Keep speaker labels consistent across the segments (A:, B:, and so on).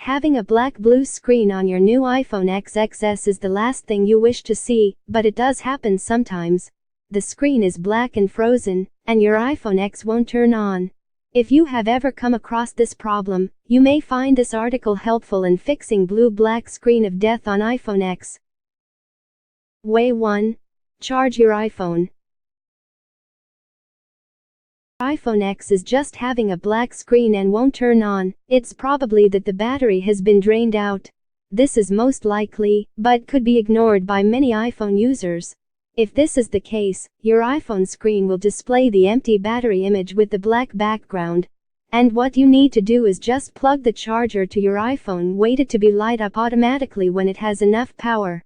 A: Having a black-blue screen on your new iPhone XXS is the last thing you wish to see, but it does happen sometimes. The screen is black and frozen, and your iPhone X won't turn on. If you have ever come across this problem, you may find this article helpful in fixing blue-black screen of death on iPhone X. Way 1. Charge your iPhone. iPhone X is just having a black screen and won't turn on. It's probably that the battery has been drained out. This is most likely, but could be ignored by many iPhone users. If this is the case, your iPhone screen will display the empty battery image with the black background. And what you need to do is just plug the charger to your iPhone, wait it to be light up automatically when it has enough power.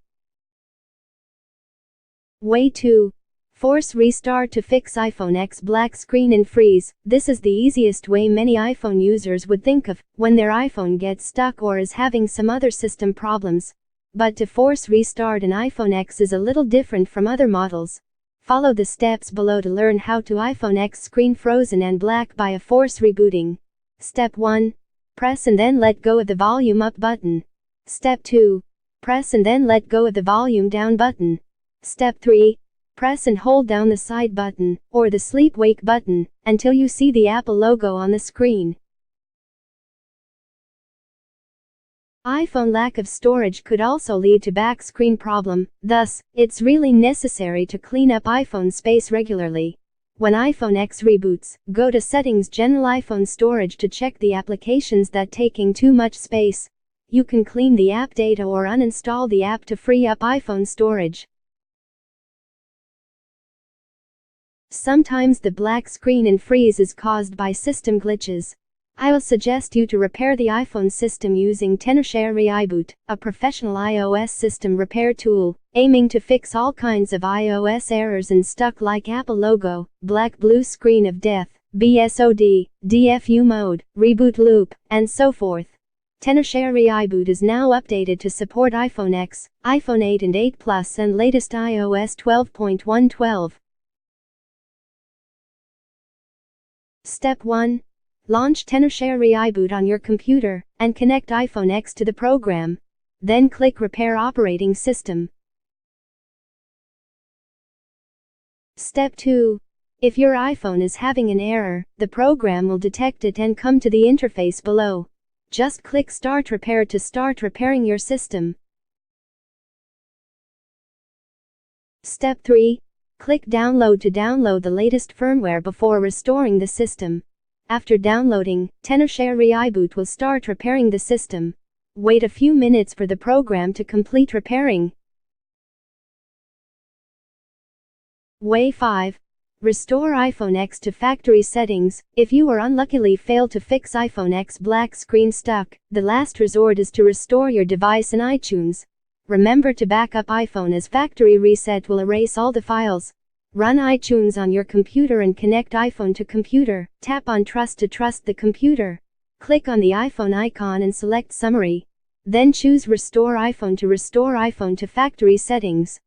A: Way 2. Force restart to fix iPhone X black screen and freeze. This is the easiest way many iPhone users would think of when their iPhone gets stuck or is having some other system problems. But to force restart an iPhone X is a little different from other models. Follow the steps below to learn how to iPhone X screen frozen and black by a force rebooting. Step 1. Press and then let go of the volume up button. Step 2. Press and then let go of the volume down button. Step 3. Press and hold down the side button, or the sleep-wake button, until you see the Apple logo on the screen. iPhone lack of storage could also lead to back screen problem, thus, it's really necessary to clean up iPhone space regularly. When iPhone X reboots, go to Settings General iPhone Storage to check the applications that taking too much space. You can clean the app data or uninstall the app to free up iPhone storage. Sometimes the black screen and freeze is caused by system glitches. I will suggest you to repair the iPhone system using Tenorshare iBoot, a professional iOS system repair tool, aiming to fix all kinds of iOS errors and stuck like Apple logo, black-blue screen of death, BSOD, DFU mode, reboot loop, and so forth. Tenorshare iBoot is now updated to support iPhone X, iPhone 8 and 8 Plus and latest iOS 12.112. Step 1. Launch Tenorshare iBoot on your computer, and connect iPhone X to the program. Then click Repair Operating System. Step 2. If your iPhone is having an error, the program will detect it and come to the interface below. Just click Start Repair to start repairing your system. Step 3. Click Download to download the latest firmware before restoring the system. After downloading, Tenorshare iBoot will start repairing the system. Wait a few minutes for the program to complete repairing. Way 5. Restore iPhone X to factory settings. If you or unluckily fail to fix iPhone X black screen stuck, the last resort is to restore your device in iTunes. Remember to back up iPhone as factory reset will erase all the files. Run iTunes on your computer and connect iPhone to computer. Tap on Trust to trust the computer. Click on the iPhone icon and select Summary. Then choose Restore iPhone to restore iPhone to factory settings.